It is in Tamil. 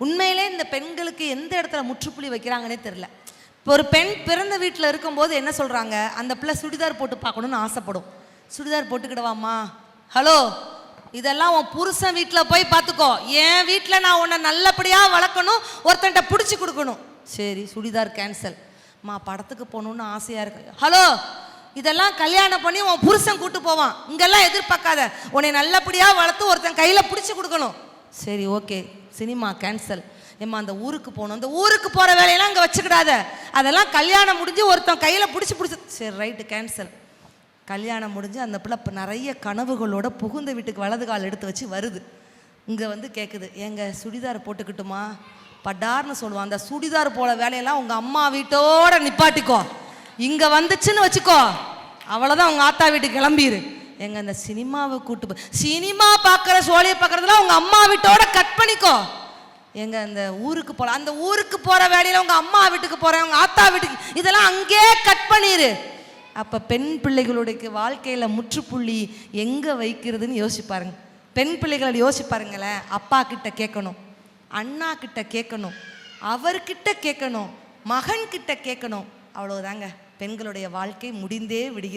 உண்மையிலே இந்த பெண்களுக்கு எந்த இடத்துல முற்றுப்புள்ளி வைக்கிறாங்கன்னே தெரியல. இப்போ ஒரு பெண் பிறந்த வீட்டில் இருக்கும்போது என்ன சொல்கிறாங்க, அந்த பிள்ளை சுடிதார் போட்டு பார்க்கணுன்னு ஆசைப்படும். சுடிதார் போட்டுக்கிடவாம்மா, ஹலோ, இதெல்லாம் உன் புருஷன் வீட்டில் போய் பார்த்துக்கோ. என் வீட்டில் நான் உன்னை நல்லபடியாக வளர்க்கணும், ஒருத்தன்ட்ட பிடிச்சி கொடுக்கணும். சரி, சுடிதார் கேன்சல். படத்துக்கு போகணுன்னு ஆசையாக இருக்கு. ஹலோ, இதெல்லாம் கல்யாணம் பண்ணி உன் புருஷன் கூட்டு போவான். இங்கெல்லாம் எதிர்பார்க்காத, உன்னை நல்லபடியாக வளர்த்து ஒருத்தன் கையில் பிடிச்சி கொடுக்கணும். சரி, ஓகே, சினிமா கேன்சல். அந்த ஊருக்கு போகணும், அந்த ஊருக்கு போகிற வேலையெல்லாம் இங்கே வச்சுக்கிடாத, அதெல்லாம் கல்யாணம் முடிஞ்சு ஒருத்தன் கையில் பிடிச்சி. சரி, ரைட்டு, கேன்சல். கல்யாணம் முடிஞ்சு அந்த பிள்ளை இப்போ நிறைய கனவுகளோட புகுந்த வீட்டுக்கு வலது கால் எடுத்து வச்சு வருது. இங்கே வந்து கேட்குது, ஏங்க சுடிதார் போட்டுக்கிட்டுமா? படார்னு சொல்லுவான். அந்த சுடிதார் போல வேலையெல்லாம் உங்கள் அம்மா வீட்டோட நிப்பாட்டிக்கோ. இங்கே வந்துச்சுன்னு வச்சுக்கோ, அவ்வளோதான், உங்கள் ஆத்தா வீட்டுக்கு கிளம்பிடு. எங்க இந்த சினிமாவை கூட்டு சினிமா பார்க்குற சோழியை பார்க்குறதுலாம் உங்கள் அம்மா வீட்டோட கட் பண்ணிக்கோ. எங்க இந்த ஊருக்கு போகலாம், அந்த ஊருக்கு போகிற வேலையில் உங்கள் அம்மா வீட்டுக்கு போகிறேன், உங்கள் ஆத்தா வீட்டுக்கு, இதெல்லாம் அங்கேயே கட் பண்ணிடு. அப்போ பெண் பிள்ளைகளுடைய வாழ்க்கையில் முற்றுப்புள்ளி எங்கே வைக்கிறதுன்னு யோசிப்பாருங்க. பெண் பிள்ளைகளை யோசிப்பாருங்களேன். அப்பா கிட்ட கேட்கணும், அண்ணா கிட்ட கேட்கணும், அவர்கிட்ட கேட்கணும், மகன் கிட்ட கேட்கணும். அவ்வளோதாங்க, பெண்களுடைய வாழ்க்கை முடிந்தே விடுகிறது.